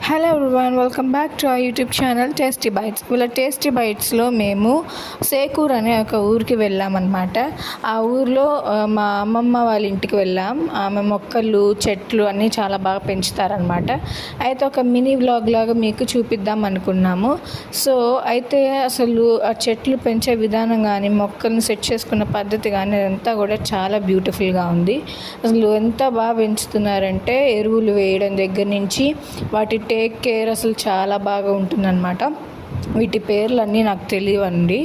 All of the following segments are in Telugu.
Hello everyone, welcome back to our YouTube channel tasty bites. ఇలా టేస్టీ బైట్స్లో మేము సేకూర్ అనే ఒక ఊరికి వెళ్ళామన్నమాట. ఆ ఊరిలో మా అమ్మమ్మ వాళ్ళ ఇంటికి వెళ్ళాం. ఆమె మొక్కలు చెట్లు అన్నీ చాలా బాగా పెంచుతారనమాట. అయితే ఒక మినీ వ్లాగ్ లాగా మీకు చూపిద్దాం అనుకున్నాము. సో అయితే అసలు ఆ చెట్లు పెంచే విధానం కానీ మొక్కల్ని సెట్ చేసుకున్న పద్ధతి కానీ అదంతా కూడా చాలా బ్యూటిఫుల్గా ఉంది. అసలు ఎంత బాగా పెంచుతున్నారంటే ఎరువులు వేయడం దగ్గర నుంచి వాటి టేక్ కేర్ అసలు చాలా బాగా ఉంటుందన్నమాట. వీటి పేర్లన్నీ నాకు తెలియవండి.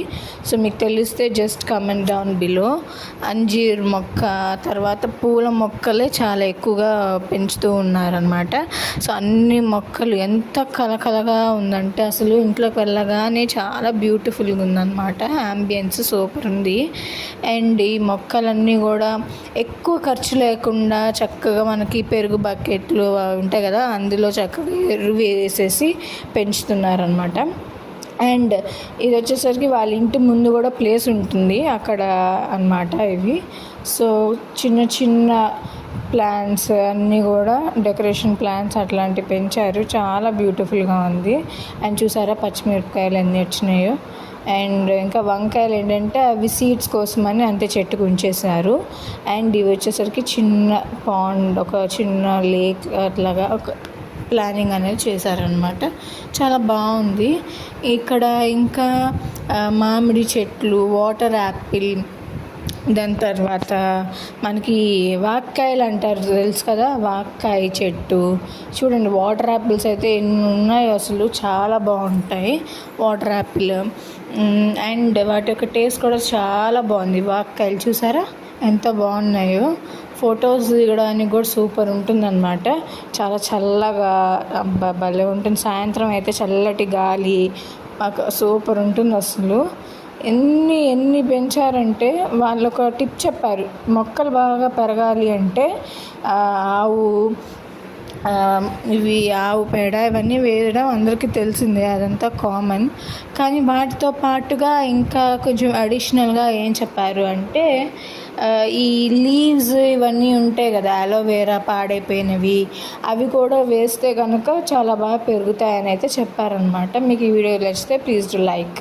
సో మీకు తెలిస్తే జస్ట్ కమెంట్ డౌన్ బిలో. అంజీర్ మొక్క, తర్వాత పూల మొక్కలే చాలా ఎక్కువగా పెంచుతూ ఉన్నారనమాట. సో అన్ని మొక్కలు ఎంత కలకలగా ఉందంటే అసలు ఇంట్లోకి వెళ్ళగానే చాలా బ్యూటిఫుల్గా ఉందన్నమాట. యాంబియన్స్ సూపర్ ఉంది. అండ్ ఈ మొక్కలన్నీ కూడా ఎక్కువ ఖర్చు లేకుండా చక్కగా మనకి పెరుగు బకెట్లు ఉంటాయి కదా, అందులో చక్కగా ఎరువు వేసేసి పెంచుతున్నారనమాట. అండ్ ఇది వచ్చేసరికి వాళ్ళ ఇంటి ముందు కూడా ప్లేస్ ఉంటుంది అక్కడ అన్నమాట ఇవి. సో చిన్న చిన్న ప్లాంట్స్ అన్నీ కూడా డెకరేషన్ ప్లాంట్స్ అట్లాంటివి పెంచారు. చాలా బ్యూటిఫుల్గా ఉంది. అండ్ చూసారా పచ్చిమిరపకాయలు ఎన్ని వచ్చినాయో. అండ్ ఇంకా వంకాయలు ఏంటంటే అవి సీడ్స్ కోసమని అంతే చెట్టుకు ఉంచేసారు. అండ్ ఇవి వచ్చేసరికి చిన్న పాండ్, ఒక చిన్న లేక్ అట్లాగా ఒక ప్లానింగ్ అనేది చేశారనమాట. చాలా బాగుంది. ఇక్కడ ఇంకా మామిడి చెట్లు, వాటర్ యాపిల్, దాని తర్వాత మనకి వాక్కాయలు అంటారు తెలుసు కదా, వాక్కాయ చెట్టు చూడండి. వాటర్ యాపిల్స్ అయితే ఎన్ని ఉన్నాయో అసలు చాలా బాగుంటాయి వాటర్ యాపిల్. అండ్ వాటి యొక్క టేస్ట్ కూడా చాలా బాగుంది. వాక్కాయలు చూసారా ఎంత బాగున్నాయో. ఫొటోస్ దిగడానికి కూడా సూపర్ ఉంటుందన్నమాట. చాలా చల్లగా భలే ఉంటుంది. సాయంత్రం అయితే చల్లటి గాలి సూపర్ ఉంటుంది అసలు. ఎన్ని పెంచారంటే వాళ్ళు ఒక టిప్ చెప్పారు. మొక్కలు బాగా పెరగాలి అంటే ఆవు పేడ ఇవన్నీ వేయడం అందరికీ తెలిసిందే, అదంతా కామన్. కానీ వాటితో పాటుగా ఇంకా కొంచెం అడిషనల్గా ఏం చెప్పారు అంటే ఈ లీవ్స్ ఇవన్నీ ఉంటాయి కదా, అలోవేరా పాడైపోయినవి, అవి కూడా వేస్తే కనుక చాలా బాగా పెరుగుతాయని అయితే చెప్పారనమాట. మీకు ఈ వీడియో నచ్చితే ప్లీజ్ డూ లైక్.